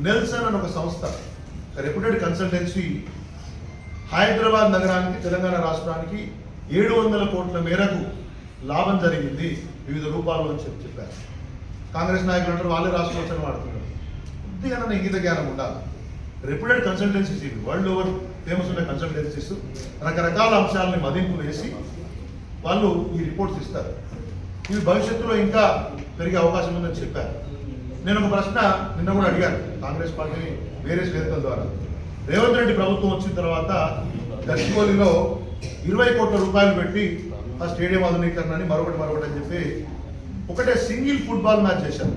Nelson అనే ఒక సంస్థ రెప్యూటెడ్ కన్సల్టెన్సీ హైదరాబాద్ నగరానికి తెలంగాణ రాష్ట్రానికి 700 కోట్ల మేరకు లాభం జరిగింది వివిధ రూపాల్లో అని చెప్పారు. కాంగ్రెస్ నాయకులు అంటారు వాళ్ళే రాష్ట్రోత్సవం వాడుతున్నారు. కొద్దిగా ఇంగిత జ్ఞానం ఉండాలి. రెప్యూటెడ్ కన్సల్టెన్సీస్ ఇవి వరల్డ్ ఓవర్ ఫేమస్ ఉన్న కన్సల్టెన్సీస్ రకరకాల అంశాలని మదింపు వేసి వాళ్ళు ఈ రిపోర్ట్స్ ఇస్తారు. ఇవి భవిష్యత్తులో ఇంకా పెరిగే అవకాశం ఉందని చెప్పారు. నేను ఒక ప్రశ్న నిన్న కూడా అడిగాను కాంగ్రెస్ పార్టీని వేరే వేదికల ద్వారా. రేవంత్ రెడ్డి ప్రభుత్వం వచ్చిన తర్వాత గచ్చిబౌలిలో 20 కోట్ల రూపాయలు పెట్టి ఆ స్టేడియం ఆధునీకరణని మరొకటి అని చెప్పి ఒకటే సింగిల్ ఫుట్బాల్ మ్యాచ్ చేశారు.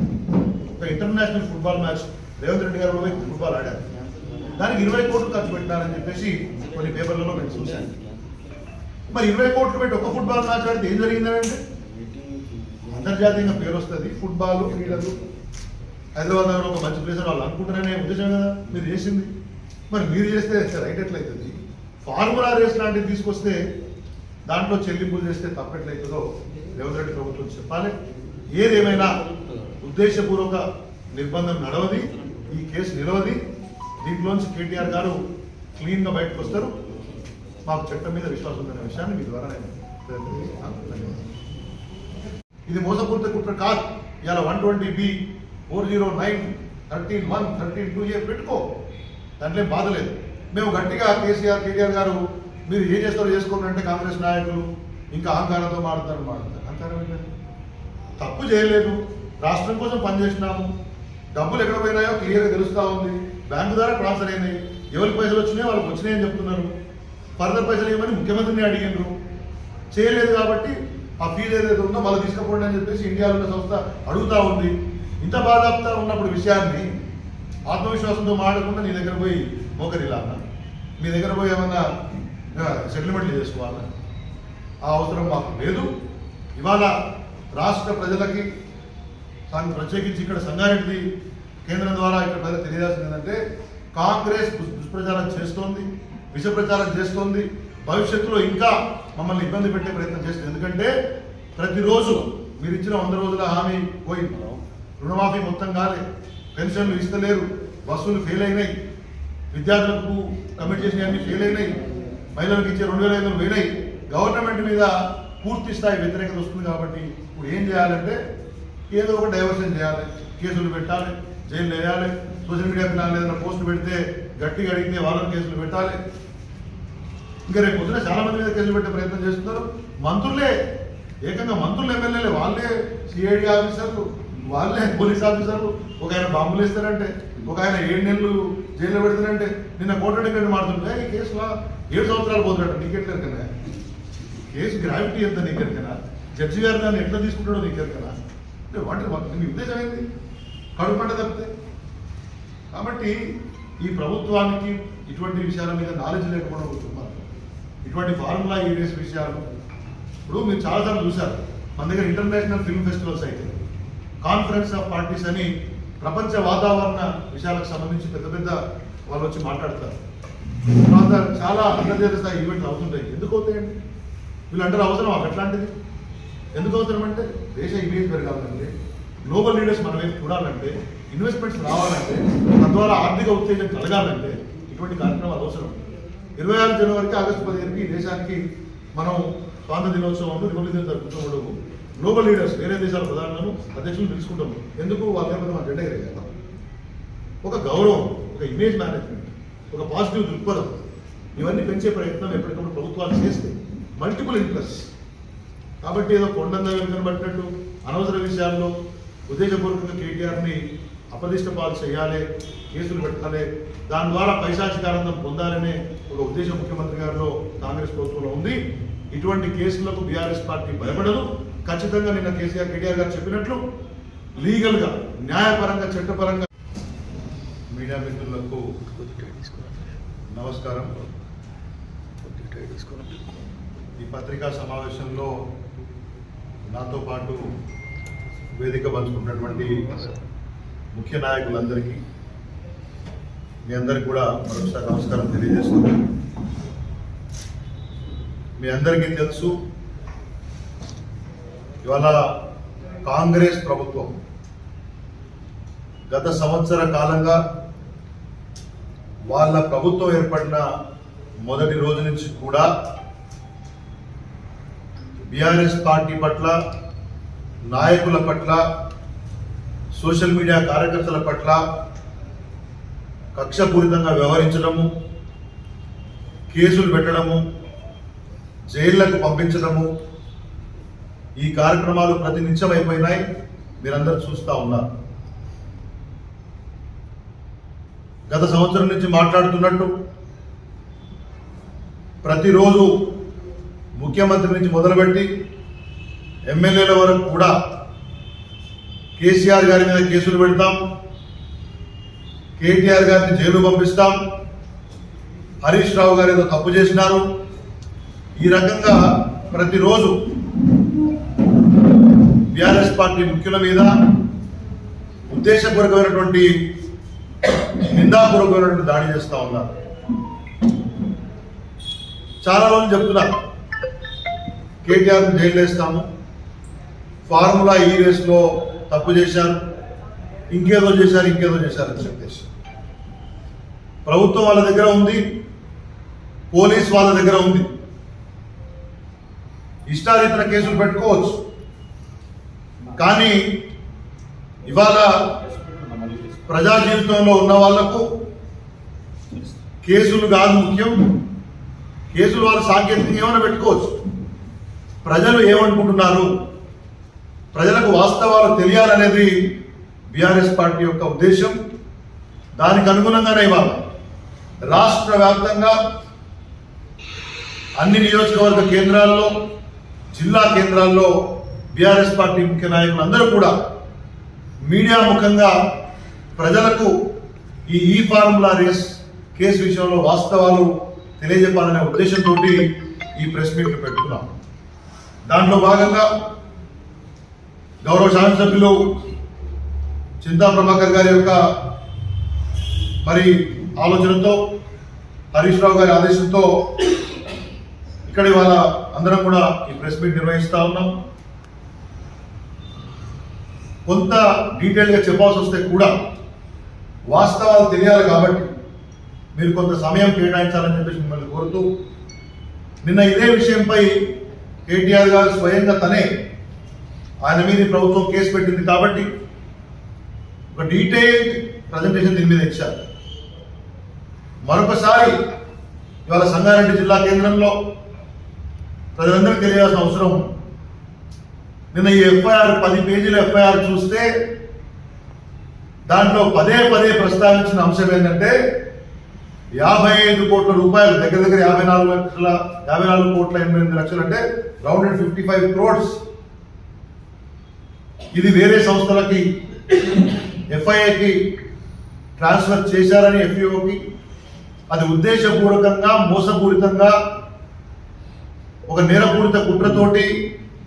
ఒక international football match Revanth Reddy గారు ఫుట్బాల్ ఆడారు. దానికి 20 కోట్లు ఖర్చు పెట్టినారని చెప్పేసి కొన్ని పేపర్లలో నేను చూశాను. మరి 20 కోట్లు పెట్టి ఒక ఫుట్బాల్ మ్యాచ్ ఆడితే ఏం జరిగిందంటే అంతర్జాతీయంగా పేరు వస్తుంది. ఫుట్బాల్ క్రీడలు హైదరాబాద్ నగరంలో ఒక మంచి ప్లేస్ వాళ్ళు అనుకుంటున్నారనే ఉద్దేశం కదా మీరు చేసింది. మరి మీరు చేస్తే రైట్ ఎట్లయితుంది? ఫార్ములా రేస్ లాంటివి తీసుకొస్తే దాంట్లో చెల్లింపులు చేస్తే తప్పెట్లయితుందో రేవంత్ రెడ్డి ప్రభుత్వం చెప్పాలి. ఏదేమైనా ఉద్దేశపూర్వక నిర్బంధం నడవది, ఈ కేసు నిలవది. దీంట్లోంచి కేటీఆర్ గారు క్లీన్గా బయటకు వస్తారు. మాకు చట్టం మీద విశ్వాసం ఉందనే విషయాన్ని మీ ద్వారా నేను ఇది మోసపూరిత కుట్ర కాదు. ఇలా 120B 409 13(1) 13(2)A పెట్టుకో, దాంట్లో బాధ లేదు. మేము గట్టిగా కేటీఆర్ గారు మీరు ఏం చేస్తారో చేసుకోండి అంటే కాంగ్రెస్ నాయకులు ఇంకా అహంకారంతో మాట్లాడతారు. అహంకారం ఏంటంటే తప్పు చేయలేదు, రాష్ట్రం కోసం పనిచేసినాము, డబ్బులు ఎక్కడ పోయినాయో క్లియర్గా తెలుస్తూ ఉంది. బ్యాంకు ద్వారా ట్రాన్స్ఫర్ అయినాయి, ఎవరికి పైసలు వచ్చినాయో వాళ్ళకి వచ్చినాయని చెప్తున్నారు. ఫర్దర్ పైసలు ఏమని ముఖ్యమంత్రిని అడిగినారు, చేయలేదు కాబట్టి ఆ ఫీజు ఏదైతే ఉందో మళ్ళీ తీసుకుపోండి అని చెప్పేసి ఇండియాలో ఉన్న సంస్థ అడుగుతూ ఉంది. ఇంత బాధాప్తా ఉన్నప్పుడు విషయాన్ని ఆత్మవిశ్వాసంతో మాడకుండా నీ దగ్గర పోయి మోకరిలాగా మీ దగ్గర పోయి ఏమన్నా సెటిల్మెంట్లు చేసుకోవాలా? ఆ అవసరం మాకు లేదు. ఇవాళ రాష్ట్ర ప్రజలకి ప్రత్యేకించి ఇక్కడ సంగారెడ్డి కేంద్రం ద్వారా ఇక్కడ ప్రజలు తెలియజేస్తుంది ఏంటంటే కాంగ్రెస్ దుష్ప్రచారం చేస్తోంది, విష ప్రచారం చేస్తోంది. భవిష్యత్తులో ఇంకా మమ్మల్ని ఇబ్బంది పెట్టే ప్రయత్నం చేస్తుంది. ఎందుకంటే ప్రతిరోజు మీరు ఇచ్చిన 100 రోజుల హామీ పోయింది, రుణమాఫీ మొత్తం కాలే, పెన్షన్లు ఇస్తలేరు, బస్సులు ఫెయిల్ అయినాయి, విద్యార్థులకు కమిట్ చేసినవన్నీ ఫెయిల్ అయినాయి, మహిళలకు ఇచ్చే 2500 పోయినాయి. గవర్నమెంట్ మీద పూర్తి స్థాయి వ్యతిరేకత వస్తుంది. కాబట్టి ఇప్పుడు ఏం చేయాలంటే ఏదో ఒక డైవర్షన్ చేయాలి, కేసులు పెట్టాలి, జైలు వేయాలి, సోషల్ మీడియా ఏదైనా పోస్టులు పెడితే గట్టిగా అడిగితే వాళ్ళని కేసులు పెట్టాలి. ఇంకా రేపు పొద్దున చాలా మంది మీద కేసులు పెట్టే ప్రయత్నం చేస్తున్నారు. మంత్రులే, ఏకంగా మంత్రులు ఎమ్మెల్యేలే, వాళ్ళే సిఐడి ఆఫీసర్లు, వాళ్ళే పోలీస్ ఆఫీసర్లు. ఒక ఆయన బాంబులు వేస్తారంటే, ఒక ఆయన 7 నెలలు జైల్లో పెడతారంటే, నిన్న కోటరెడ్డి మాడుతుంటే ఈ కేసులో 7 సంవత్సరాలు పోతాడు. నీకెట్లేకనా కేసు గ్రావిటీ ఎంత నీకెరకనా? జడ్జి గారు దాన్ని ఎట్లా తీసుకుంటాడో నీకెరకనా? అంటే వాటి మీ ఉద్దేశం ఏంటి? కడుపు పంట తప్పితే. కాబట్టి ఈ ప్రభుత్వానికి ఇటువంటి విషయాల మీద నాలెడ్జ్ లేకపోవడం కుటుంబాలు, ఇటువంటి ఫార్ములా ఏరియాస్ విషయాలు ఇప్పుడు మీరు చాలాసార్లు చూశారు. మన దగ్గర ఇంటర్నేషనల్ ఫిల్మ్ ఫెస్టివల్స్ అయితే కాన్ఫరెన్స్ ఆఫ్ పార్టీస్ అని ప్రపంచ వాతావరణ విషయాలకు సంబంధించి పెద్ద పెద్ద వాళ్ళు వచ్చి మాట్లాడతారు. తర్వాత చాలా అంతర్జాతీయ స్థాయి ఈవెంట్లు అవుతుంటాయి. ఎందుకు అవుతాయండి? వీళ్ళంటారు అవసరం అట్లాంటిది. ఎందుకు అవసరం అంటే దేశ ఇమేజ్ పెరగాలంటే, గ్లోబల్ లీడర్స్ మన వైపు చూడాలంటే, ఇన్వెస్ట్మెంట్స్ రావాలంటే, తద్వారా ఆర్థిక ఉత్తేజం కలగాలంటే ఇటువంటి కార్యక్రమాలు అవసరం. 26 జనవరికి ఆగస్టు 15కి ఈ దేశానికి మనం స్వాతంత్ర దినోత్సవం రిపబ్లిక్ డే జరుపుకున్నప్పుడు గ్లోబల్ లీడర్స్ వేరే దేశాల ప్రధానులను అధ్యక్షులు తెలుసుకుంటాము. ఎందుకు? వాళ్ళ లేకపోతే మన జెండా ఎగరేయాలి. ఒక గౌరవం, ఒక ఇమేజ్ మేనేజ్మెంట్, ఒక పాజిటివ్ దృక్పథం, ఇవన్నీ పెంచే ప్రయత్నం ఎప్పటికప్పుడు ప్రభుత్వాలు చేస్తే మల్టిపుల్ ఇంట్రెస్ట్. కాబట్టి ఏదో కొండంగా కనబట్టినట్టు అనవసర విషయాల్లో ఉద్దేశపూర్వకంగా కేటీఆర్ని అప్రదిష్ట పాలు చేయాలి, కేసులు పెట్టాలి, దాని ద్వారా పైశాచికానందం పొందాలనే ఒక ఉద్దేశం ముఖ్యమంత్రి గారిలో కాంగ్రెస్ ప్రభుత్వంలో ఉంది. ఇటువంటి కేసులకు బీఆర్ఎస్ పార్టీ భయపడదు. ఖచ్చితంగా నిన్న కేటీఆర్ గారు చెప్పినట్లు లీగల్గా, న్యాయపరంగా, చట్టపరంగా. మీడియా మిత్రులకు నమస్కారం. ఈ పత్రికా సమావేశంలో నాతో పాటు వేదిక పంచుకున్నటువంటి ముఖ్య నాయకులందరికీ మీ అందరికీ కూడా మరొకసారి నమస్కారం తెలియజేస్తున్నాను. మీ అందరికీ తెలుసు, ఇవాళ కాంగ్రెస్ ప్రభుత్వం గత సంవత్సర కాలంగా వాళ్ళ ప్రభుత్వం ఏర్పడిన మొదటి రోజు నుంచి కూడా బీఆర్ఎస్ పార్టీ పట్ల, నాయకుల పట్ల, సోషల్ మీడియా కార్యకర్తల పట్ల కక్షపూరితంగా వ్యవహరించడము, కేసులు పెట్టడము, జైళ్లకు పంపించడము, ఈ కార్యక్రమాలు ప్రతినిత్యం అయిపోయినాయి. మీరందరూ చూస్తూ ఉన్నారు. గత సంవత్సరం నుంచి మాట్లాడుతున్నట్టు ప్రతిరోజు ముఖ్యమంత్రి నుంచి మొదలుపెట్టి ఎమ్మెల్యేల వరకు కూడా కేసీఆర్ గారి మీద కేసులు పెడతాం, కేటీఆర్ గారిని జైలు పంపిస్తాం, హరీష్ రావు గారు ఏదో తప్పు చేసినారు, ఈ రకంగా ప్రతిరోజు బీఆర్ఎస్ పార్టీ ముఖ్యుల మీద ఉద్దేశపూర్వకమైనటువంటి నిందాపూర్వకమైనటువంటి దాడి చేస్తూ ఉన్నారు. చాలా రోజులు చెప్తున్నారు కేటీఆర్ని జైలు వేస్తాము, ఫార్ములా ఈ రేస్లో తప్పు చేశారు, ఇంకేదో చేశారు అని చెప్పేసి. ప్రభుత్వం వాళ్ళ దగ్గర ఉంది, పోలీస్ వాళ్ళ దగ్గర ఉంది, ఇష్టారీతన కేసులు పెట్టుకోవచ్చు. కానీ ఇవాళ ప్రజా జీవితంలో ఉన్న వాళ్లకు కేసులు కాదు ముఖ్యం. కేసులు వాళ్ళు సాంకేతికంగా ఏమైనా పెట్టుకోవచ్చు. ప్రజలు ఏమనుకుంటున్నారు, ప్రజలకు వాస్తవాలు తెలియాలనేది బీఆర్ఎస్ పార్టీ యొక్క ఉద్దేశం. దానికి అనుగుణంగానే ఇవాళ రాష్ట్ర వ్యాప్తంగా అన్ని నియోజకవర్గ కేంద్రాల్లో, జిల్లా కేంద్రాల్లో బీఆర్ఎస్ పార్టీ ముఖ్య నాయకులు అందరూ కూడా మీడియా ముఖంగా ప్రజలకు ఈ ఫార్ములా రేస్ కేసు విషయంలో వాస్తవాలు తెలియజెప్పాలనే ఉద్దేశంతో ఈ ప్రెస్ మీట్లు పెట్టుకున్నాం. దాంట్లో భాగంగా గౌరవ శాసనసభ్యులు చింతా ప్రభాకర్ గారి యొక్క ఆలోచనతో, హరీష్ రావు గారి ఆదేశంతో ఇక్కడ ఇవాళ అందరం కూడా ఈ ప్రెస్ మీట్ నిర్వహిస్తా ఉన్నాం. కొంత డీటెయిల్గా చెప్పాల్సి వస్తే కూడా వాస్తవాలు తెలియాలి కాబట్టి మీరు కొంత సమయం కేటాయించాలని చెప్పేసి మిమ్మల్ని కోరుతూ, నిన్న ఇదే విషయంపై కేటీఆర్ గారు స్వయంగా తనే ఆయన మీద ప్రభుత్వం కేసు పెట్టింది కాబట్టి ఒక డీటెయిల్డ్ ప్రజెంటేషన్ దీని మీద ఇచ్చారు. మరొకసారి ఇవాళ సంగారెడ్డి జిల్లా కేంద్రంలో ప్రజలందరికీ తెలియాల్సిన అవసరం. నిన్న ఈ ఎఫ్ఐఆర్ 10 పేజీల ఎఫ్ఐఆర్ చూస్తే దాంట్లో పదే ప్రస్తావించిన అంశం ఏంటంటే 55 కోట్ల రూపాయలు, దగ్గర 54 కోట్ల 88 లక్షలు, అంటే రౌండెడ్ 55 crores. ఇది వేరే సంస్థలకి, ఎఫ్ఐఐకి ట్రాన్స్ఫర్ చేశారని, ఎఫ్ఈఓకి. అది ఉద్దేశపూర్వకంగా, మోసపూరితంగా, ఒక నేరపూరిత కుట్రతోటి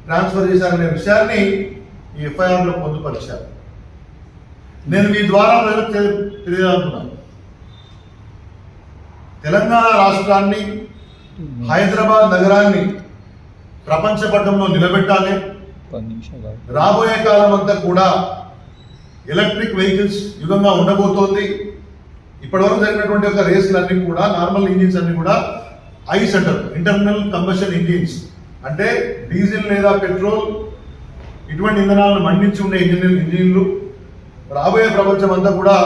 ట్రాన్స్ఫర్ చేశారనే విషయాన్ని ఈ ఎఫ్ఐఆర్లో పొందుపరిచారు. నేను మీ ద్వారా ప్రజలకు తెలియాలనుకున్నాను. తెలంగాణ రాష్ట్రాన్ని, హైదరాబాద్ నగరాన్ని ప్రపంచ పటంలో నిలబెట్టాలి. రాబోయే కాలం అంతా కూడా ఎలక్ట్రిక్ వెహికల్స్ యుగంగా ఉండబోతోంది. ఇప్పటివరకు జరిగినటువంటి ఒక రేసులన్నీ కూడా, నార్మల్ ఇంజిన్స్ అన్ని కూడా ఐస్ అంటారు, ఇంటర్నల్ కంబషన్ ఇంజిన్స్. అంటే డీజిల్ లేదా పెట్రోల్ ఇటువంటి ఇంధనాలను మండించి ఉండే ఇంజిన్లు. రాబోయే ప్రపంచం అంతా కూడా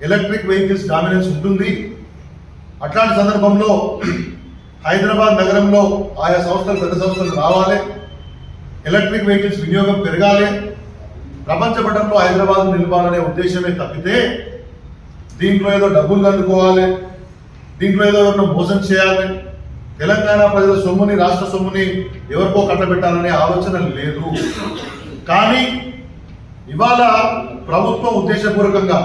ఎలక్ట్రిక్ వెహికల్స్ డామినెన్స్ ఉంటుంది. అట్లాంటి సందర్భంలో హైదరాబాద్ నగరంలో ఆయా సంస్థలు, పెద్ద సంస్థలు రావాలి, ఎలక్ట్రిక్ వెహికల్స్ వినియోగం పెరగాలి, ప్రపంచ పటంలో హైదరాబాద్ నిలపాలనే ఉద్దేశమే తప్పితే దీంట్లో ఏదో డబ్బులు అందుకోవాలి, దీంట్లో ఏదో మోసం చేయాలి, తెలంగాణ ప్రజల సొమ్ముని, రాష్ట్ర సొమ్ముని ఎవరికో కట్టబెట్టాలనే ఆలోచన లేదు. కానీ ఇవాళ ప్రభుత్వం ఉద్దేశపూర్వకంగా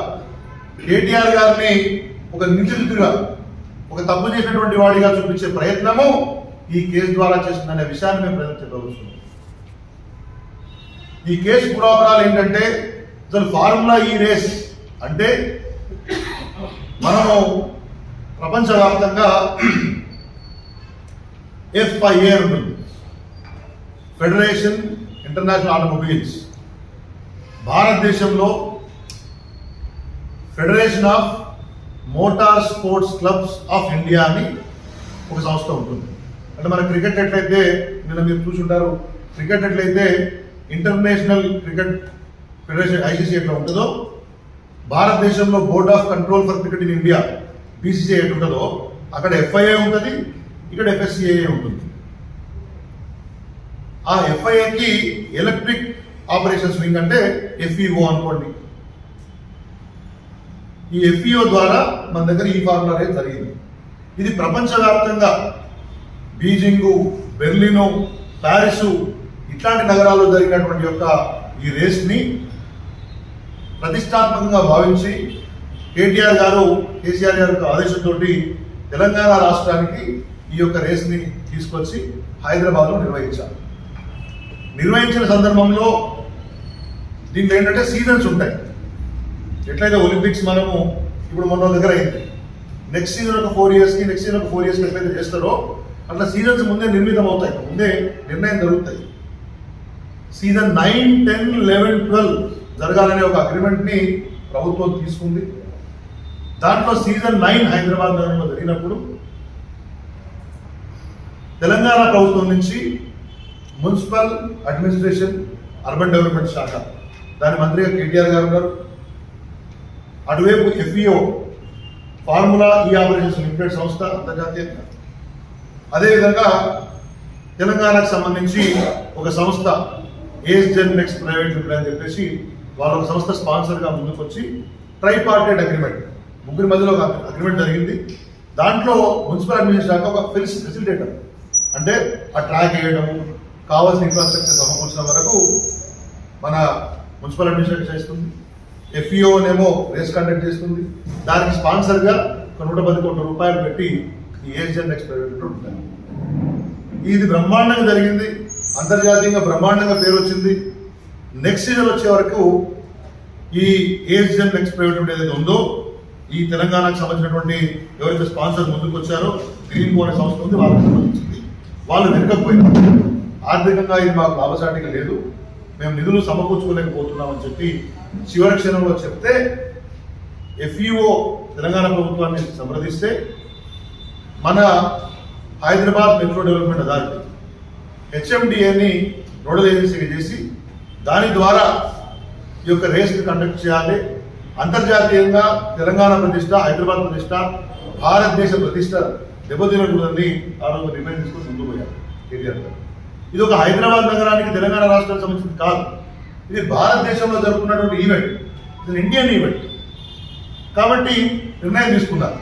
కేటీఆర్ గారిని ఒక నిందితుడిగా, ఒక తప్పు చేసినటువంటి వాడిగా చూపించే ప్రయత్నము ఈ కేసు ద్వారా చేస్తుందనే విషయాన్ని మేము ప్రజలకు చెప్పవచ్చు. ఈ కేసు పురాపరాలు ఏంటంటే, అసలు ఫార్ములా ఈ రేస్ అంటే మనము ప్రపంచవ్యాప్తంగా FIA ఉంటుంది, ఫెడరేషన్ ఇంటర్నేషనల్ ఆటోమొబైల్స్. భారతదేశంలో federation of motor sports clubs of India అని ఒక సంస్థ ఉంటుంది. అంటే మన క్రికెట్ ఎట్లయితే నిన్న మీరు చూసుంటారు, క్రికెట్ ఎట్లయితే ఇంటర్నేషనల్ క్రికెట్ ఫెడరేషన్ ఐసీసీ ఎట్లా ఉంటుందో, భారతదేశంలో board of control for cricket in India BCCI ఎట్లా ఉంటుందో అక్కడ ఎఫ్ఐఏ ఉంటుంది, ఇక్కడ ఎఫ్ఎస్సిఐఏ ఉంటుంది. ఆ ఎఫ్ఐఏకి ఎలక్ట్రిక్ ఆపరేషన్స్ వింగ్ అంటే ఎఫ్ఈఓ అనుకోండి. ఈ ఎఫ్ఈఓ ద్వారా మన దగ్గర ఈ ఫార్ములా రేస్ జరిగింది. ఇది ప్రపంచవ్యాప్తంగా బీజింగు, బెర్లిను, ప్యారిసు ఇట్లాంటి నగరాల్లో జరిగినటువంటి యొక్క ఈ రేస్ని ప్రతిష్టాత్మకంగా భావించి కేటీఆర్ గారు, కేసీఆర్ గారి ఆదేశంతో తెలంగాణ రాష్ట్రానికి ఈ యొక్క రేస్ని తీసుకొచ్చి హైదరాబాద్లో నిర్వహించారు. నిర్వహించిన సందర్భంలో దీంట్లో ఏంటంటే సీజన్స్ ఉంటాయి. ఎట్లయితే ఒలింపిక్స్ మనము ఇప్పుడు మొన్న దగ్గర అయింది, నెక్స్ట్ సీజన్ ఒక 4 yearsకి, నెక్స్ట్ సీజన్ ఒక 4 yearsకి ఎట్లయితే చేస్తారో అట్లా సీజన్స్ ముందే నిర్మితం అవుతాయి, ముందే నిర్ణయం జరుగుతాయి. సీజన్ 9, 10, 11, 12 జరగాలనే ఒక అగ్రిమెంట్ని ప్రభుత్వం తీసుకుంది. దాంట్లో సీజన్ 9 హైదరాబాద్ నగరంలో జరిగినప్పుడు తెలంగాణ ప్రభుత్వం నుంచి మున్సిపల్ అడ్మినిస్ట్రేషన్ అర్బన్ డెవలప్మెంట్ శాఖ, దాని మంత్రిగా కేటీఆర్ గారు ఉన్నారు. అటువైపు ఎఫ్ఈఓ ఫార్ములా ఈ ఆపరేషన్స్ లిమిటెడ్ సంస్థ అంతర్జాతీయంగా, అదేవిధంగా తెలంగాణకు సంబంధించి ఒక సంస్థ ఏస్జెన్ నెక్స్ట్ ప్రైవేట్ లిమిటెడ్ అని చెప్పేసి వాళ్ళ ఒక సంస్థ స్పాన్సర్గా ముందుకు వచ్చి ట్రైపార్టైట్ అగ్రిమెంట్, ముగ్గురి మధ్యలో ఒక అగ్రిమెంట్ జరిగింది. దాంట్లో మున్సిపల్ అడ్మినిస్ట్రేషన్ శాఖ ఒక ఫెసిలిటేటర్, అంటే ఆ ట్రాక్ వేయడము, కావాల్సిన ఇన్ఫ్రాస్ట్రక్చర్ సమకూర్చిన వరకు మన మున్సిపల్ అడ్మినిస్ట్రేషన్ చేస్తుంది. ఎఫ్ఈఓ నేమో రేస్ కండక్ట్ చేస్తుంది. దానికి స్పాన్సర్గా 110 కోట్ల రూపాయలు పెట్టి ఈ ఏస్జెన్ నెక్స్ట్ ప్రైవేట్ ఉంటాయి. ఇది బ్రహ్మాండంగా జరిగింది, అంతర్జాతీయంగా బ్రహ్మాండంగా పేరు వచ్చింది. నెక్స్ట్ సీజన్ వచ్చే వరకు ఈ ఏస్జెన్ నెక్స్ట్ ప్రైవేట్ ఏదైతే ఉందో ఈ తెలంగాణకు సంబంధించినటువంటి ఎవరైతే స్పాన్సర్ ముందుకు వచ్చారో గ్రీన్ కో అనే సంస్థ ఉంది, వాళ్ళకి సంబంధించింది. వాళ్ళు వెనుకపోయినారు, ఆర్థికంగా ఇది మాకు లాభసాటిగా లేదు, మేము నిధులు సమకూర్చుకోలేకపోతున్నామని చెప్పి చివరి క్షణంలో చెప్తే ఎఫ్ఈఓ తెలంగాణ ప్రభుత్వాన్ని సంప్రదిస్తే మన హైదరాబాద్ మెట్రో డెవలప్మెంట్ అథారిటీ హెచ్ఎండిఏని నోడల్ ఏజెన్సీగా చేసి దాని ద్వారా ఈ యొక్క రేస్ని కండక్ట్ చేయాలి. అంతర్జాతీయంగా తెలంగాణ ప్రతిష్ట, హైదరాబాద్ ప్రతిష్ట, భారతదేశ ప్రతిష్ట దెబ్బతినకూడదని ఆ రోజు నిర్ణయం తీసుకొని ముందుకు పోయారు కేటీఆర్ గారు. ఇది ఒక హైదరాబాద్ నగరానికి, తెలంగాణ రాష్ట్రానికి సంబంధించింది కాదు, ఇది భారతదేశంలో జరుగుతున్నటువంటి ఈవెంట్, ఇది ఇండియన్ ఈవెంట్. కాబట్టి నిర్ణయం తీసుకున్నారు.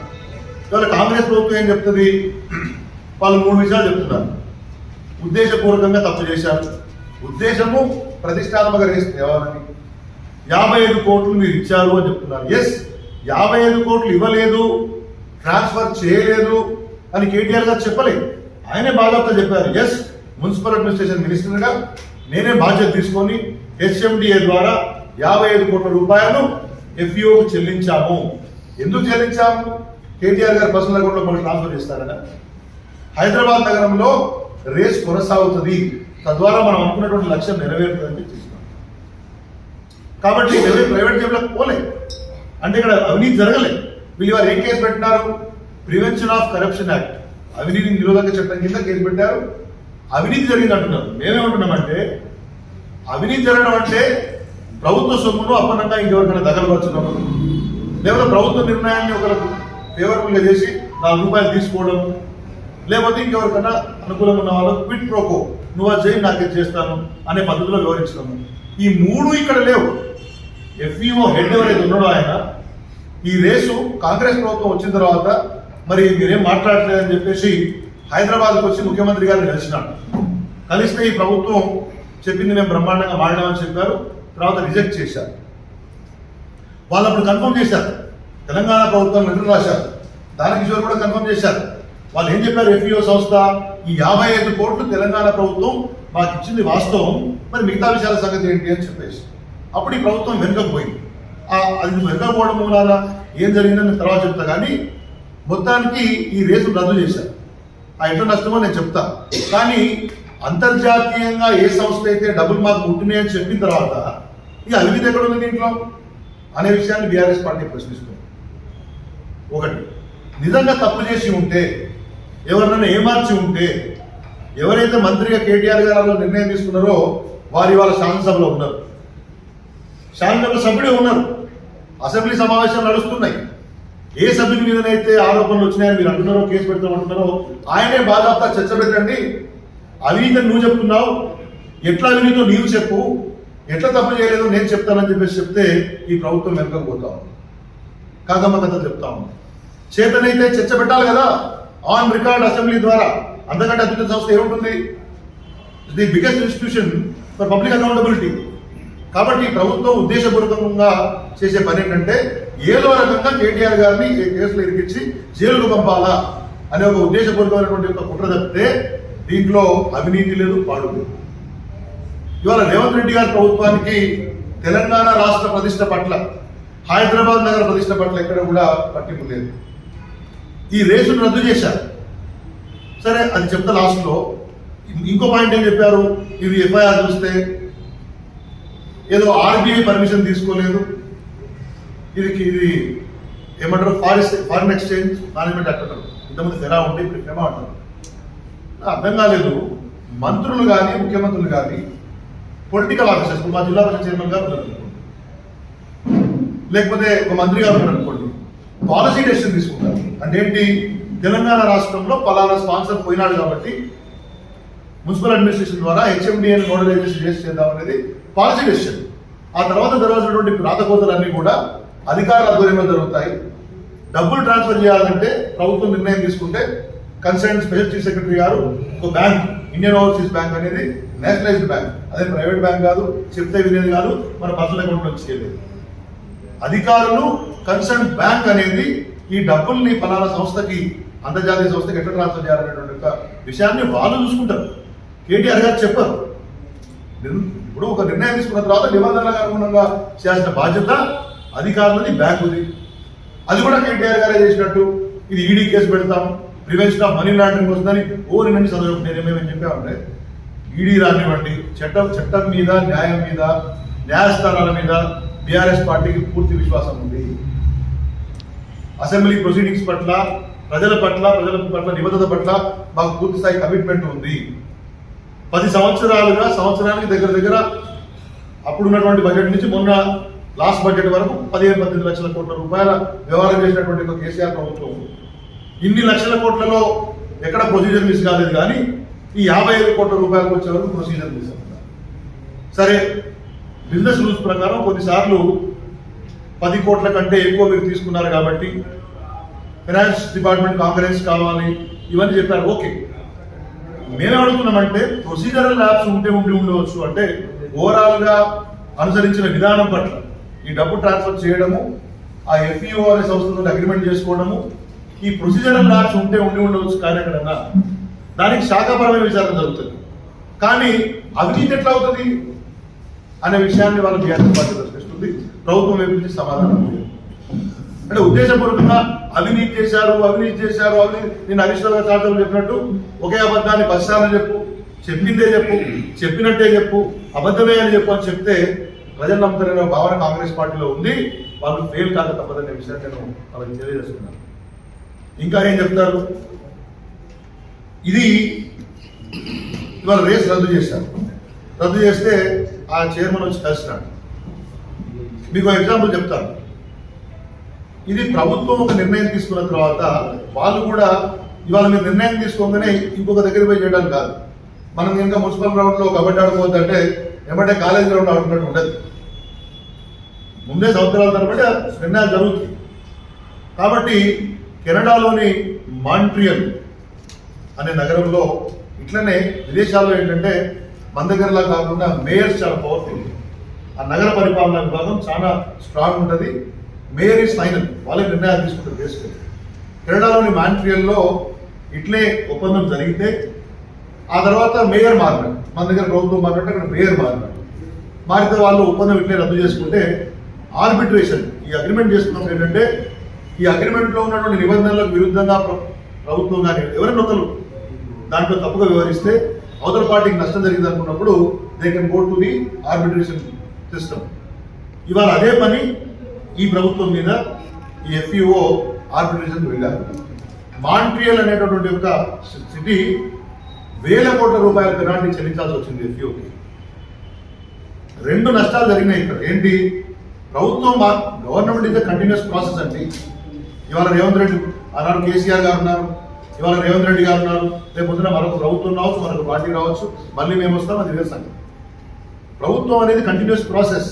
ఇవాళ కాంగ్రెస్ ప్రభుత్వం ఏం చెప్తుంది, వాళ్ళు 3 విషయాలు చెప్తున్నారు. ఉద్దేశపూర్వకంగా తప్పు చేశారు, ఉద్దేశము ప్రతిష్టాత్మక రేస్ తేవాలని, 55 కోట్లు మీరు ఇచ్చారు అని చెప్తున్నారు. ఎస్, 55 కోట్లు ఇవ్వలేదు, ట్రాన్స్ఫర్ చేయలేదు అని కేటీఆర్ గారు చెప్పలేదు, ఆయనే బాధ్యత చెప్పారు. ఎస్, మున్సిపల్ అడ్మినిస్ట్రేషన్ మినిస్టర్గా నేనే బాధ్యత తీసుకొని హెచ్ఎండిఏ ద్వారా 55 కోట్ల రూపాయలు ఎఫ్ఈఓకు చెల్లించాము. ఎందుకు చెల్లించాము? కేటీఆర్ గారు పర్సనల్ అకౌంట్లో మనకు ట్రాన్స్ఫర్ చేస్తారట. హైదరాబాద్ నగరంలో రేస్ కొనసాగుతుంది, తద్వారా మనం అనుకున్నటువంటి లక్ష్యం నెరవేరుతుందని చేస్తున్నాం. కాబట్టి ప్రైవేట్ జేబులకు పోలే, అంటే ఇక్కడ అవినీతి జరగలేదు. వీళ్ళు వారు ఏం కేసు పెట్టినారు? ప్రివెన్షన్ ఆఫ్ కరప్షన్ యాక్ట్, అవినీతి నిరోధక చట్టం కింద కేసు పెట్టారు. అవినీతి జరిగింది అంటున్నారు. మేమేమంటున్నామంటే అవినీతి జరగడం అంటే ప్రభుత్వ సొమ్మును అప్పనంగా ఇంకెవరికైనా దగలపరచడం, లేకపోతే ప్రభుత్వ నిర్ణయాన్ని ఒకరికి ఫేవరబుల్గా చేసి 4 రూపాయలు తీసుకోవడం, లేకపోతే ఇంకెవరికైనా అనుకూలంగా ఉన్న వాళ్ళు క్విట్ ప్రోకో, నువ్వు అది చేయి నాకే చేస్తాను అనే పద్ధతిలో వివరించడం. ఈ 3 ఇక్కడ లేవు. ఎఫ్ఈఓ హెడ్ ఎవరైతే ఉన్నాడో ఆయన ఈ రేసు కాంగ్రెస్ ప్రభుత్వం వచ్చిన తర్వాత మరి మీరేం మాట్లాడలేదని చెప్పేసి హైదరాబాద్కి వచ్చి ముఖ్యమంత్రి గారిని కలిసినాడు. కలిస్తే ఈ ప్రభుత్వం చెప్పింది మేము బ్రహ్మాండంగా మాట్లాడమని చెప్పారు, తర్వాత రిజెక్ట్ చేశారు. వాళ్ళు అప్పుడు కన్ఫర్మ్ చేశారు, తెలంగాణ ప్రభుత్వం లెటర్ రాశారు, దానకిషోర్ కూడా కన్ఫర్మ్ చేశారు. వాళ్ళు ఏం చెప్పారు? ఎఫ్ఈఓ సంస్థ ఈ 55 కోట్లు తెలంగాణ ప్రభుత్వం మాకు ఇచ్చింది వాస్తవం, మరి మిగతా విషయాల సంగతి ఏంటి అని చెప్పేసి అప్పుడు ఈ ప్రభుత్వం వెనుకపోయింది. అది వెనుకపోవడం మూలాన ఏం జరిగిందని తర్వాత చెప్తా, కానీ మొత్తానికి ఈ రేసు రద్దు చేశారు. ఆ ఎట్లా నష్టమో నేను చెప్తా. కానీ అంతర్జాతీయంగా ఏ సంస్థ అయితే డబ్బులు మాకు ఉంటున్నాయని చెప్పిన తర్వాత ఈ అవినీతి ఎక్కడ ఉంది దీంట్లో అనే విషయాన్ని బీఆర్ఎస్ పార్టీ ప్రశ్నిస్తుంది. ఒక నిజంగా తప్పు చేసి ఉంటే, ఎవరినైనా ఏమార్చి ఉంటే, ఎవరైతే మంత్రిగా కేటీఆర్ గారు నిర్ణయం తీసుకున్నారో వారి వాళ్ళ శాసనసభలో ఉన్నారు, శాసనసభ సభ్యుడే ఉన్నారు, అసెంబ్లీ సమావేశాలు నడుస్తున్నాయి. ఏ సభ్యుని మీదనైతే ఆరోపణలు వచ్చినాయని మీరు అంటున్నారో, కేసు పెడతామంటున్నారో ఆయనే బాధాప్తా చర్చ పెట్టండి. అవినీతి నువ్వు చెప్తున్నావు, ఎట్లా అవినీతో నీవు చెప్పు, ఎట్లా తప్పు చేయలేదో నేను చెప్తానని చెప్పేసి చెప్తే ఈ ప్రభుత్వం వెనకపోతా ఉంది, కాకమ్మ కథ చెప్తా ఉంది. చేతనైతే చర్చ పెట్టాలి కదా, ఆన్ రికార్డ్ అసెంబ్లీ ద్వారా. అంతకంటే అద్భుత సంస్థ ఏముంటుంది? The biggest institution for public accountability. కాబట్టి ప్రభుత్వం ఉద్దేశపూర్వకంగా చేసే పని ఏంటంటే ఏదో రకంగా కేటీఆర్ గారిని కేసులు ఇరికించి జైలుకు పంపాలా అనే ఒక ఉద్దేశపూర్వకమైనటువంటి ఒక కుట్ర తప్పితే దీంట్లో అవినీతి లేదు, పాడు లేదు. ఇవాళ రేవంత్ రెడ్డి గారి ప్రభుత్వానికి తెలంగాణ రాష్ట్ర ప్రతిష్ట పట్ల, హైదరాబాద్ నగర ప్రతిష్ట పట్ల ఎక్కడ కూడా పట్టింపు లేదు. ఈ రేసును రద్దు చేశారు, సరే అది చెప్తా. లాస్ట్లో ఇంకో పాయింట్ ఏం చెప్పారు, ఇవి ఎఫ్ఐఆర్ చూస్తే ఏదో ఆర్బీఐ పర్మిషన్ తీసుకోలేదు, ఇది ఏమంటారు ఫారిన్ ఎక్స్చేంజ్ మేనేజ్మెంట్ అంటారు, ఇంతకుముందు ఫెరా ఉంటే ఇప్పుడు ఫెమా అంటారు. అర్థం కాలేదు. మంత్రులు కానీ ముఖ్యమంత్రులు కానీ పొలిటికల్ ఆఫీసర్స్, మా జిల్లా పరిషత్ చైర్మన్ గారు ఉన్నారు, లేకపోతే ఒక మంత్రి గారు ఉన్నారు అనుకోండి, పాలసీ డెసిషన్ తీసుకుంటారు. అంటే ఏంటి, తెలంగాణ రాష్ట్రంలో పలానా స్పాన్సర్ పోయినాడు కాబట్టి మున్సిపల్ అడ్మినిస్ట్రేషన్ ద్వారా హెచ్ఎండిఏని నోడలైజేషన్ చేసి చేద్దాం అనేది పాలసీ డెసిషన్. ఆ తర్వాత జరగాల్సినటువంటి రాతకోతలన్నీ కూడా అధికారుల ఆధ్వర్యంలో జరుగుతాయి. డబ్బులు ట్రాన్స్ఫర్ చేయాలంటే ప్రభుత్వం నిర్ణయం తీసుకుంటే కన్సర్న్ స్పెషల్ చీఫ్ సెక్రటరీ గారు ఒక బ్యాంక్, ఇండియన్ ఓవర్సీస్ బ్యాంక్ అనేది నేషనలైజ్డ్ బ్యాంక్, అదే ప్రైవేట్ బ్యాంక్ కాదు, చెప్తే వినేది కాదు, మన పర్సనల్ అకౌంట్ నుంచి చేయలేదు. అధికారులు కన్సర్న్ బ్యాంక్ అనేది ఈ డబ్బుల్ని ఫలానా సంస్థకి, అంతర్జాతీయ సంస్థకి ఎట్లా ట్రాన్స్ఫర్ చేయాలనేటువంటి ఒక విషయాన్ని వాళ్ళు చూసుకుంటారు. కేటీఆర్ గారు చెప్పారు. ఇప్పుడు ఒక నిర్ణయం తీసుకున్న తర్వాత నిబంధనలకు అనుగుణంగా చేయాల్సిన బాధ్యత అధికారులది, బ్యాంకుది. అది కూడా కేటీఆర్ గారే చేసినట్టు ఇది ఈడీ కేసు పెడతాం, ప్రివెన్షన్ ఆఫ్ మనీ లాండరింగ్ వస్తుందని నిన్నటి చదువు నేనేమేమని చెప్పామంటే, ఈడీ రానివ్వండి, చట్టం మీద, న్యాయం మీద, న్యాయస్థానాల మీద బీఆర్ఎస్ పార్టీకి పూర్తి విశ్వాసం ఉంది. అసెంబ్లీ ప్రొసీడింగ్స్ పట్ల, ప్రజల పట్ల నిబద్ధత పట్ల మాకు పూర్తి స్థాయి కమిట్మెంట్ ఉంది. 10 సంవత్సరాలుగా సంవత్సరానికి దగ్గర అప్పుడున్నటువంటి బడ్జెట్ నుంచి మొన్న లాస్ట్ బడ్జెట్ వరకు 15-18 లక్షల కోట్ల రూపాయల వ్యవహారం చేసినటువంటి ఒక కేసీఆర్ ప్రభుత్వం ఇన్ని లక్షల కోట్లలో ఎక్కడ ప్రొసీజర్ మిస్ కాలేదు, కానీ ఈ 55 కోట్ల రూపాయలకు వచ్చే వరకు ప్రొసీజర్ మిస్ అవుతుంది. సరే, బిజినెస్ రూల్స్ ప్రకారం కొన్నిసార్లు 10 కోట్ల కంటే ఎక్కువ మీరు తీసుకున్నారు కాబట్టి ఫైనాన్స్ డిపార్ట్మెంట్ కాంకరెన్స్ కావాలి, ఇవన్నీ చెప్పారు. ఓకే, మేమే అడుగుతున్నామంటే ప్రొసీజరల్ ల్యాబ్స్ ఉండి ఉండవచ్చు. అంటే ఓవరాల్ గా అనుసరించిన విధానం పట్ల ఈ డబ్బు ట్రాన్స్ఫర్ చేయడము, ఆ ఎఫ్ఈఓ అనే సంస్థతో అగ్రిమెంట్ చేసుకోవడము, ఈ ప్రొసీజరల్ ల్యాబ్స్ ఉండి ఉండవచ్చు. కానీ ఎక్కడన్నా దానికి శాఖాపరమైన విచారణ జరుగుతుంది, కానీ అవినీతి ఎట్లా అవుతుంది అనే విషయాన్ని వాళ్ళ బీఆర్ఎస్ పార్టీ ప్రశ్నిస్తుంది. ప్రభుత్వం వైపు నుంచి సమాధానం లేదు. అంటే ఉద్దేశపూర్వకంగా అవినీతి చేశారు. నేను హరీష్ రావు గారు చెప్పినట్టు ఒకే అబద్ధాన్ని 10 సార్లు చెప్పు, చెప్పిందే చెప్పు, చెప్పినట్టే చెప్పు, అబద్ధమే అని చెప్పు అని చెప్తే ప్రజలు నమ్ముతారనే భావన కాంగ్రెస్ పార్టీలో ఉంది. వాళ్ళు ఫెయిల్ కాక తప్పదనే విషయాన్ని నేను వాళ్ళకి తెలియజేస్తున్నాను. ఇంకా ఏం చెప్తారు, ఇది ఇవాళ రేస్ రద్దు చేశారు. రద్దు చేస్తే ఆ చైర్మన్ వచ్చి కలిసినాడు. మీకు ఎగ్జాంపుల్ చెప్తాను. ఇది ప్రభుత్వం ఒక నిర్ణయం తీసుకున్న తర్వాత వాళ్ళు కూడా ఇవాళ మీరు నిర్ణయం తీసుకోగానే ఇంకొక దగ్గర పోయి చేయడానికి కాదు. మనం ఇంకా మున్సిపల్ గ్రౌండ్ లో కబడ్డీ ఆడుకోవద్దంటే ఏమంటే కాలేజ్ గ్రౌండ్ ఆడుకున్నట్టు ఉండదు. ముందే సంవత్సరాల తరబడి నిర్ణయాలు జరుగుతాయి. కాబట్టి కెనడాలోని మాంట్రియల్ అనే నగరంలో ఇట్లనే విదేశాల్లో ఏంటంటే మన దగ్గరలా కాకుండా మేయర్స్ చాలా పవర్ఫుల్. ఆ నగర పరిపాలన విభాగం చాలా స్ట్రాంగ్ ఉంటుంది. మేయర్ ఇస్ ఫైనల్, వాళ్ళే నిర్ణయాలు తీసుకుంటారు బేసికల్. కెనడాలోని మాంట్రియల్లో ఇట్లే ఒప్పందం జరిగితే ఆ తర్వాత మేయర్ మారినాడు. మన దగ్గర ప్రభుత్వం మారినట్టు అక్కడ మేయర్ మారితే వాళ్ళు ఒప్పందం ఇట్లే రద్దు చేసుకుంటే ఆర్బిట్రేషన్, ఈ అగ్రిమెంట్ చేసుకున్నప్పుడు ఏంటంటే ఈ అగ్రిమెంట్లో ఉన్నటువంటి నిబంధనలకు విరుద్ధంగా ప్రభుత్వం కానీ ఎవరైనా ఒకరు దాంట్లో తప్పుగా వ్యవహరిస్తే అవతల పార్టీకి నష్టం జరిగింది అనుకున్నప్పుడు they can go to the arbitration system. ఇవాళ అదే పని ఈ ప్రభుత్వం మీద ఈ ఎఫ్ఈఓ ఆర్బిట్రేషన్ వెళ్ళారు. మాంట్రియల్ అనేటటువంటి ఒక సిటీ వేల కోట్ల రూపాయల పెనాల్టీ చెల్లించాల్సి వచ్చింది ఎఫ్యూకి. రెండు నష్టాలు జరిగినాయి ఇక్కడ. ఏంటి? ప్రభుత్వం గవర్నమెంట్ ఇస్ కంటిన్యూస్ ప్రాసెస్ అండి. ఇవాళ రేవంత్ రెడ్డి ఆనాడు కేసీఆర్ గారు ఉన్నారు, ఇవాళ రేవంత్ రెడ్డి గారు ఉన్నారు, రేపు పొద్దున మరొక ప్రభుత్వం రావచ్చు, మరొక పార్టీ రావచ్చు, మళ్ళీ మేము వస్తాం, అది వేరే సంగతి. ప్రభుత్వం అనేది కంటిన్యూస్ ప్రాసెస్.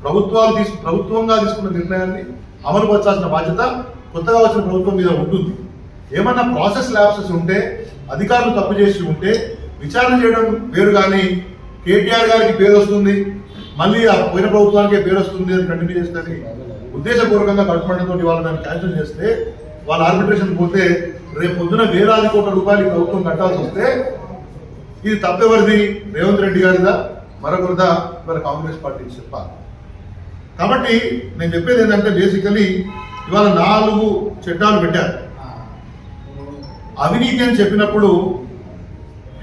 ప్రభుత్వంగా తీసుకున్న నిర్ణయాన్ని అమలుపరచాల్సిన బాధ్యత కొత్తగా వచ్చిన ప్రభుత్వం మీద ఉంటుంది. ఏమన్నా ప్రాసెస్ ల్యాప్సెస్ ఉంటే, అధికారులు తప్పు చేసి ఉంటే విచారణ చేయడం వేరు. కానీ కేటీఆర్ గారికి పేరు వస్తుంది, మళ్ళీ ఆ పోయిన ప్రభుత్వానికే పేరు వస్తుంది అని కంటిన్యూ చేస్తుంది. ఉద్దేశపూర్వకంగా కట్టుబడితో వాళ్ళు దాన్ని క్యాన్సిల్ చేస్తే, వాళ్ళ ఆర్బిట్రేషన్ పోతే రేపు పొద్దున వేలాది కోట్ల రూపాయలు ప్రభుత్వం కట్టాల్సి వస్తే ఇది తప్పెవరిది? రేవంత్ రెడ్డి గారిదా, మరొకరిదా? ఇవాళ కాంగ్రెస్ పార్టీ చెప్పాలి. కాబట్టి నేను చెప్పేది ఏంటంటే, బేసికలీ ఇవాళ 4 చట్టాలు పెట్టారు. అవినీతి అని చెప్పినప్పుడు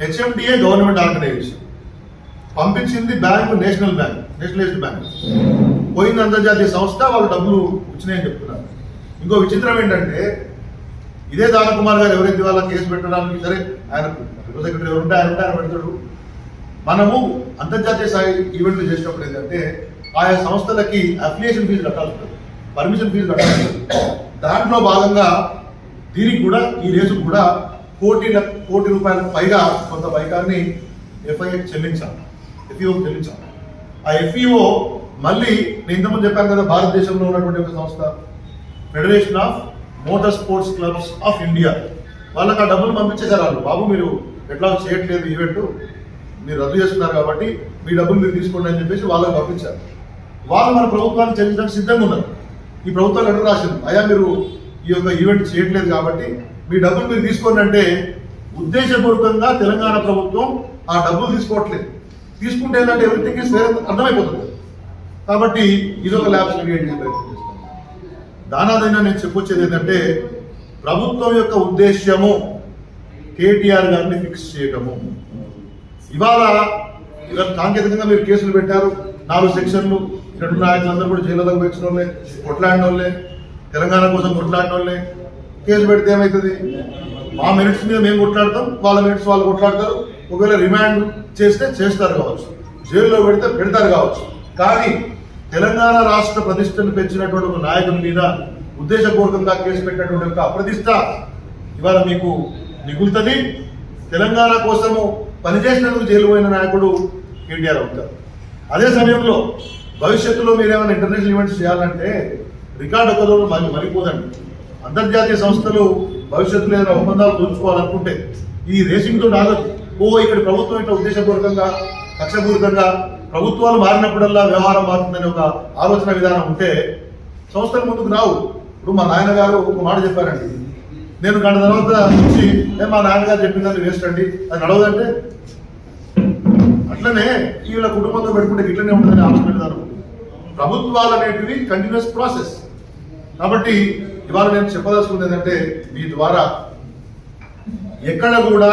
హెచ్ఎండిఏ గవర్నమెంట్ ఆర్గనైజేషన్ పంపించింది బ్యాంకు, నేషనలైజ్డ్ బ్యాంక్. పోయిన అంతర్జాతీయ సంస్థ, వాళ్ళు డబ్బులు ఇచ్చినాయని చెప్తున్నారు. ఇంకో విచిత్రం ఏంటంటే, ఇదే దానకుమార్ గారు ఎవరైతే వాళ్ళ కేసు పెట్టడానికి, సరే ఆయన సెక్రటరీ ఎవరుంటే ఆయన పెడతాడు. మనము అంతర్జాతీయ స్థాయి ఈవెంట్లు చేసినప్పుడు ఏంటంటే, ఆయా సంస్థలకి అఫిలియేషన్ ఫీజు కట్టాల్సి ఉంటుంది, పర్మిషన్ ఫీజు కట్టాల్సి ఉంటుంది. దాంట్లో భాగంగా దీనికి కూడా, ఈ రేసుకు కూడా కోటి రూపాయలకు పైగా కొంత పైకాన్ని ఎఫ్ఐఏకి చెల్లించాలి, ఎఫ్ఈఓకి చెల్లించాలి. ఆ ఎఫ్ఈఓ మళ్ళీ నేను ఇంతకుముందు చెప్పాను కదా, భారతదేశంలో ఉన్నటువంటి ఒక సంస్థ federation of motor sports clubs of India, వాళ్ళకి ఆ డబ్బులు పంపించేశారు. వాళ్ళు, బాబు మీరు ఎట్లా చేయట్లేదు ఈవెంట్, మీరు రద్దు చేస్తున్నారు కాబట్టి మీ డబ్బులు మీరు తీసుకోండి అని చెప్పేసి వాళ్ళకి పంపించారు. వాళ్ళు మన ప్రభుత్వానికి చెల్లించడానికి సిద్ధంగా ఉన్నారు. ఈ ప్రభుత్వం లెటర్ రాసింది, అయ్యా మీరు ఈ యొక్క ఈవెంట్ చేయట్లేదు కాబట్టి మీ డబ్బులు మీరు తీసుకోండి అంటే, ఉద్దేశపూర్వకంగా తెలంగాణ ప్రభుత్వం ఆ డబ్బులు తీసుకోవట్లేదు. తీసుకుంటే ఏంటంటే ఎవ్రీథింగ్ ఇస్ వేరే అర్థమైపోతుంది. కాబట్టి ఇదొక ల్యాబ్స్ క్రియేట్ చేసే ప్రయత్నం చేస్తాం. దానాదైనా నేను చెప్పొచ్చేది ఏంటంటే, ప్రభుత్వం యొక్క ఉద్దేశ్యము కేటీఆర్ గారిని ఫిక్స్ చేయటము. ఇవాళ సాంకేతికంగా మీరు కేసులు పెట్టారు, 4 సెక్షన్లు, 2 నాయకులందరూ కూడా జైలులోకి వచ్చిన వాళ్ళే, కొట్లాడిన వాళ్ళే, తెలంగాణ కోసం కొట్లాడిన వాళ్ళే. కేసు పెడితే ఏమవుతుంది? మా మెరిట్స్ మీద మేము కొట్లాడతాం, వాళ్ళ మెరిట్స్ వాళ్ళు కొట్లాడతారు. ఒకవేళ రిమాండ్ చేస్తే చేస్తారు కావచ్చు, జైల్లో పెడితే పెడతారు కావచ్చు. కానీ తెలంగాణ రాష్ట్ర ప్రతిష్టను పెంచినటువంటి ఒక నాయకుని మీద ఉద్దేశపూర్వకంగా కేసు పెట్టినటువంటి ఒక అప్రతిష్ట ఇవాళ మీకు మిగులుతుంది. తెలంగాణ కోసము పనిచేసినందుకు జైలు పోయిన నాయకుడు కేటీఆర్ అవుతారు. అదే సమయంలో భవిష్యత్తులో మీరేమైనా ఇంటర్నేషనల్ ఈవెంట్స్ చేయాలంటే రికార్డు ఒక రోజు మరిపోదండి. అంతర్జాతీయ సంస్థలు భవిష్యత్తులో ఏదైనా ఒప్పందాలు కుదుర్చుకోవాలనుకుంటే ఈ రేసింగ్తో ఆగదు. ఇక్కడ ప్రభుత్వం ఇట్లా ఉద్దేశపూర్వకంగా, కక్షపూరితంగా ప్రభుత్వాలు మారినప్పుడల్లా వ్యవహారం మారుతుందనే ఒక ఆలోచన విధానం ఉంటే సంస్థలు ముందుకు రావు. ఇప్పుడు మా నాయనగారు ఒక మాట చెప్పారండి, నేను గంట తర్వాత వచ్చి మా నాన్నగారు చెప్పిందని వేస్ట్ అండి, అది నడవదంటే అట్లనే వీళ్ళ కుటుంబంతో పెట్టుకుంటే ఇట్లనే ఉంటుందని ఆలోచన విధానం. ప్రభుత్వాలు అనేటివి కంటిన్యూస్ ప్రాసెస్. కాబట్టి ఇవాళ నేను చెప్పదలుచుకుంది ఏంటంటే, మీ ద్వారా ఎక్కడ కూడా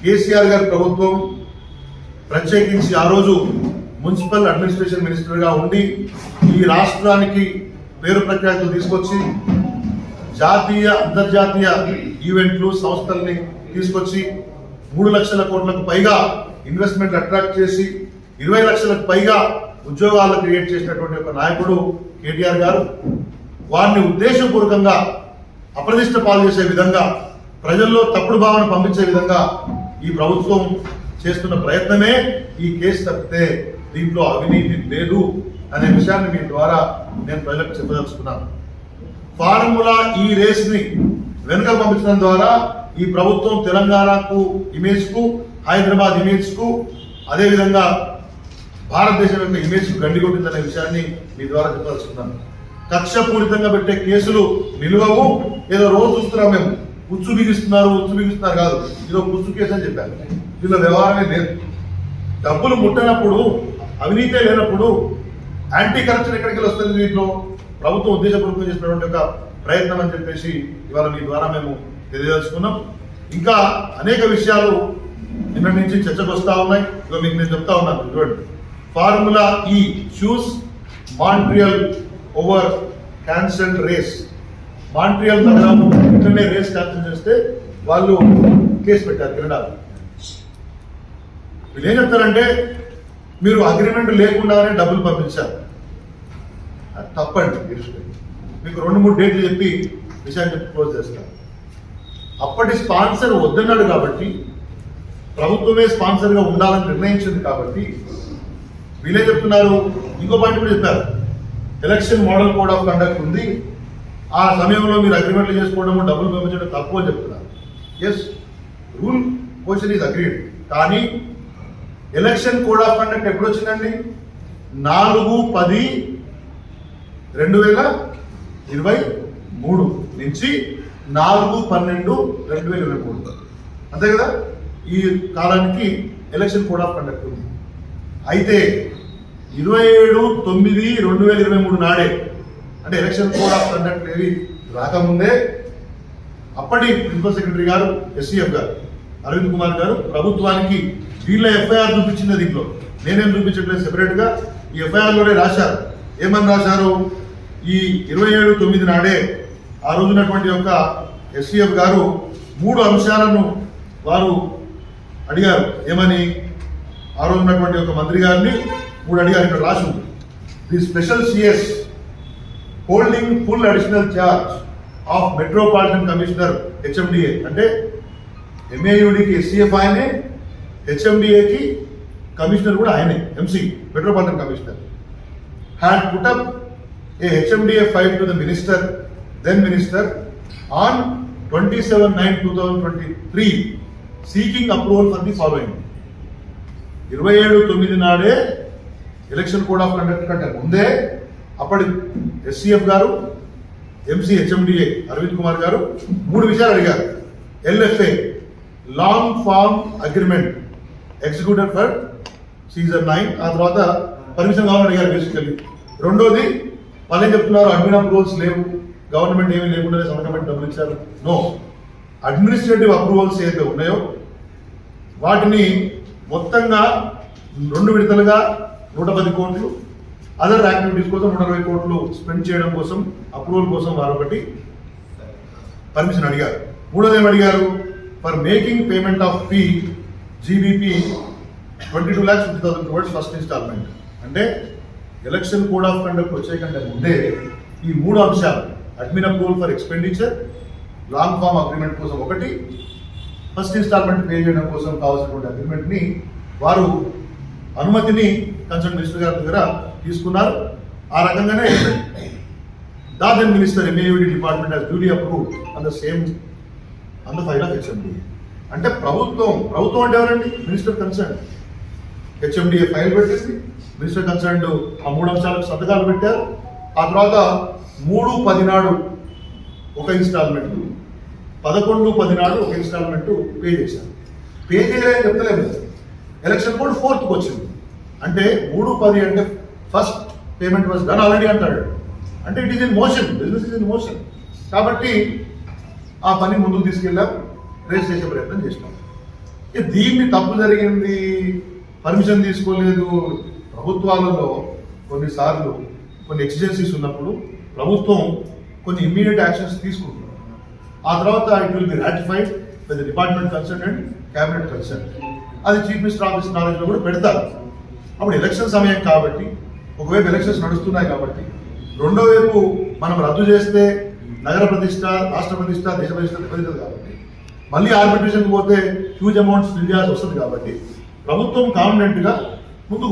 కేసీఆర్ గారి ప్రభుత్వం ప్రత్యేకించి ఆ రోజు మున్సిపల్ అడ్మినిస్ట్రేషన్ మినిస్టర్గా ఉండి ఈ రాష్ట్రానికి పేరు ప్రఖ్యాతులు తీసుకొచ్చి జాతీయ అంతర్జాతీయ ఈవెంట్లు సంస్థల్ని తీసుకొచ్చి 3 లక్షల కోట్లకు పైగా ఇన్వెస్ట్మెంట్ అట్రాక్ట్ చేసి 20 లక్షలకు పైగా ఉద్యోగాలు క్రియేట్ చేసినటువంటి ఒక నాయకుడు కేటీఆర్ గారు. వారిని ఉద్దేశపూర్వకంగా అప్రతిష్ట పాలు చేసే విధంగా, ప్రజల్లో తప్పుడు భావన పంపించే విధంగా ఈ ప్రభుత్వం చేస్తున్న ప్రయత్నమే ఈ కేసు తప్పితే దీంట్లో అవినీతి లేదు అనే విషయాన్ని మీ ద్వారా నేను ప్రజలకు చెప్పదలుచుకున్నాను. ఫార్ములా ఈ రేస్ ని వెనుక పంపించడం ద్వారా ఈ ప్రభుత్వం తెలంగాణకు ఇమేజ్ కు, హైదరాబాద్ ఇమేజ్ కు, అదేవిధంగా భారతదేశం యొక్క ఇమేజ్ కు గండి కొట్టిందనే విషయాన్ని మీ ద్వారా చెప్పదలుచుకున్నాను. కక్షపూరితంగా పెట్టే కేసులు నిలువవు. ఏదో రోజు చూస్తున్నాం మేము, ఉచ్చు బిగిస్తున్నారు కాదు, ఇదో పుచ్చు కేసు అని చెప్పారు. దీనిలో వ్యవహారమే లేదు. డబ్బులు ముట్టనప్పుడు, అవినీతే లేనప్పుడు యాంటీ కరప్షన్ ఎక్కడికి వస్తుంది? దీంట్లో ప్రభుత్వం ఉద్దేశపూర్వకంగా చేసినటువంటి ఒక ప్రయత్నం అని చెప్పేసి ఇవాళ మీ ద్వారా మేము తెలియదలుచుకున్నాం. ఇంకా అనేక విషయాలు నిన్న నుంచి చర్చకు వస్తూ ఉన్నాయి. ఇక మీకు నేను చెప్తా ఉన్నాను, చూడండి. Formula E sues Montreal over cancelled race. Montreal నగరం ఇట్లనే రేస్ క్యాన్సిల్ చేస్తే వాళ్ళు కేసు పెట్టారు కెనడాలో. వీళ్ళు ఏం చెప్తారంటే మీరు అగ్రిమెంట్ లేకుండానే డబ్బులు పంపించారు. అది తప్పండి. మీకు 2-3 డేట్లు చెప్పి విషయాన్ని చెప్పి క్లోజ్ చేస్తారు. అప్పటి స్పాన్సర్ వద్దన్నాడు కాబట్టి, ప్రభుత్వమే స్పాన్సర్గా ఉండాలని నిర్ణయించింది కాబట్టి వీళ్ళే చెప్తున్నారు. ఇంకో పాయింట్ కూడా చెప్పారు, election model code of conduct ఉంది, ఆ సమయంలో మీరు అగ్రిమెంట్లు చేసుకోవడము డబ్బులు పంపించడం తప్పు అని చెప్తున్నారు. Yes, rule position is agreed. కానీ ఎలక్షన్ కోడ్ ఆఫ్ కండక్ట్ ఎప్పుడు వచ్చిందండి? 4/10/2023 నుంచి 4/12/2023, అంతే కదా? ఈ కాలానికి ఎలక్షన్ కోడ్ ఆఫ్ కండక్ట్ ఉంది. అయితే 27/9/2023 నాడే, అంటే ఎలక్షన్ కోడ్ ఆఫ్ కండక్ట్ ఏవి రాకముందే అప్పటి ప్రిన్సిపల్ సెక్రటరీ గారు ఎస్సీఎఫ్ గారు అరవింద్ కుమార్ గారు ప్రభుత్వానికి వీళ్ళ ఎఫ్ఐఆర్ చూపించింది. దీంట్లో నేనేం చూపించట్లేదు, సెపరేట్గా ఈ ఎఫ్ఐఆర్లోనే రాశారు. ఏమని రాశారు? ఈ 27/9 నాడే ఆ రోజున్నటువంటి యొక్క ఎస్సీఎఫ్ గారు 3 అంశాలను వారు అడిగారు. ఏమని? ఆ రోజున్నటువంటి ఒక మంత్రి గారిని 3 అడిగారు. ఇక్కడ రాసి ఉంది, the special CS holding full additional charge of metropolitan commissioner HMDA, అంటే ఎంఏయుడికి ఎస్సీఎఫ్ ఆయనే, హెచ్ఎండిఏకి కమిషనర్ కూడా ఆయనే, MC metropolitan commissioner, had put up a HMDA file to the minister, then minister, on 27/9/2023 seeking approval for the following. 27/9 నాడే election code of conduct కంటే ముందే అప్పటి ఎస్సీఎఫ్ గారు, ఎంసీ హెచ్ఎండిఏ అరవింద్ కుమార్ గారు 3 విషయాలు అడిగారు. LFA, long form agreement executed for season 9, ఆ తర్వాత పర్మిషన్ కావాలని అడిగారు బేసికల్లీ. రెండోది వాళ్ళు ఏం చెప్తున్నారు, అడ్మిన్ అప్రూవల్స్ లేవు, గవర్నమెంట్ ఏమీ లేకుండా సంతకం పెట్టి డబ్బులు ఇచ్చారు. నో, అడ్మినిస్ట్రేటివ్ అప్రూవల్స్ ఏదైతే ఉన్నాయో వాటిని మొత్తంగా 2 విడతలుగా 110 కోట్లు, అదర్ యాక్టివిటీస్ కోసం 120 కోట్లు స్పెండ్ చేయడం కోసం, అప్రూవల్ కోసం వారు ఒకటి పర్మిషన్ అడిగారు. మూడోది ఏమి అడిగారు? For making payment of fee GBP 22,50,000 towards first instalment. అంటే ఎలక్షన్ కోడ్ ఆఫ్ కండక్ట్ వచ్చే కంటే ముందే ఈ 3 అంశాలు, admin approval for expenditure, long form agreement కోసం ఒకటి, ఫస్ట్ ఇన్స్టాల్మెంట్ పే చేయడం కోసం కావాల్సినటువంటి అగ్రిమెంట్ని వారు అనుమతిని కన్సర్న్ మినిస్టర్ గారి దగ్గర తీసుకున్నారు. ఆ రకంగానే దాదన్ minister MAUD department has duly approved on the same on the file of HMD. అంటే ప్రభుత్వం అంటే ఎవరండి? Minister concern. హెచ్ఎండిఏ ఫైల్ పెట్టింది, మినిస్టర్ కన్సర్న్ ఆ 3 అంశాలకు సంతకాలు పెట్టారు. ఆ తర్వాత 3/10 నాడు ఒక ఇన్స్టాల్మెంట్, 11/10 నాడు ఒక ఇన్స్టాల్మెంట్ పే చేశారు. పే చేయలేదని చెప్తలేదు. ఎలక్షన్ కోడ్ 4th వచ్చింది. అంటే 3/10 అంటే first payment was done already అంటాడు. అంటే it is in motion, business is in motion. కాబట్టి ఆ పని ముందుకు తీసుకెళ్ళాం, రేస్ చేసే ప్రయత్నం చేసినాం. దీన్ని తప్పు జరిగింది, పర్మిషన్ తీసుకోలేదు. ప్రభుత్వాలలో కొన్నిసార్లు కొన్ని ఎక్సిజెన్సీస్ ఉన్నప్పుడు ప్రభుత్వం కొన్ని ఇమ్మీడియట్ యాక్షన్స్ తీసుకుంటుంది. ఆ తర్వాత it will be ratified by the department concern and cabinet concern. అది చీఫ్ మినిస్టర్ ఆఫీస్ నాలెడ్జ్లో కూడా పెడతారు. అప్పుడు ఎలక్షన్ సమయం కాబట్టి, ఒకవైపు ఎలక్షన్స్ నడుస్తున్నాయి కాబట్టి, రెండో వైపు మనం రద్దు చేస్తే నగర ప్రతిష్ట, రాష్ట్ర ప్రతిష్ట, దేశ ప్రతిష్ట దెబ్బతింటుంది కాబట్టి, మళ్ళీ ఆర్బిట్రేషన్కి పోతే హ్యూజ్ అమౌంట్స్ ఫిల్ చేయాల్సి వస్తుంది కాబట్టి ప్రభుత్వం కాన్ఫిడెంట్గా ముందుకు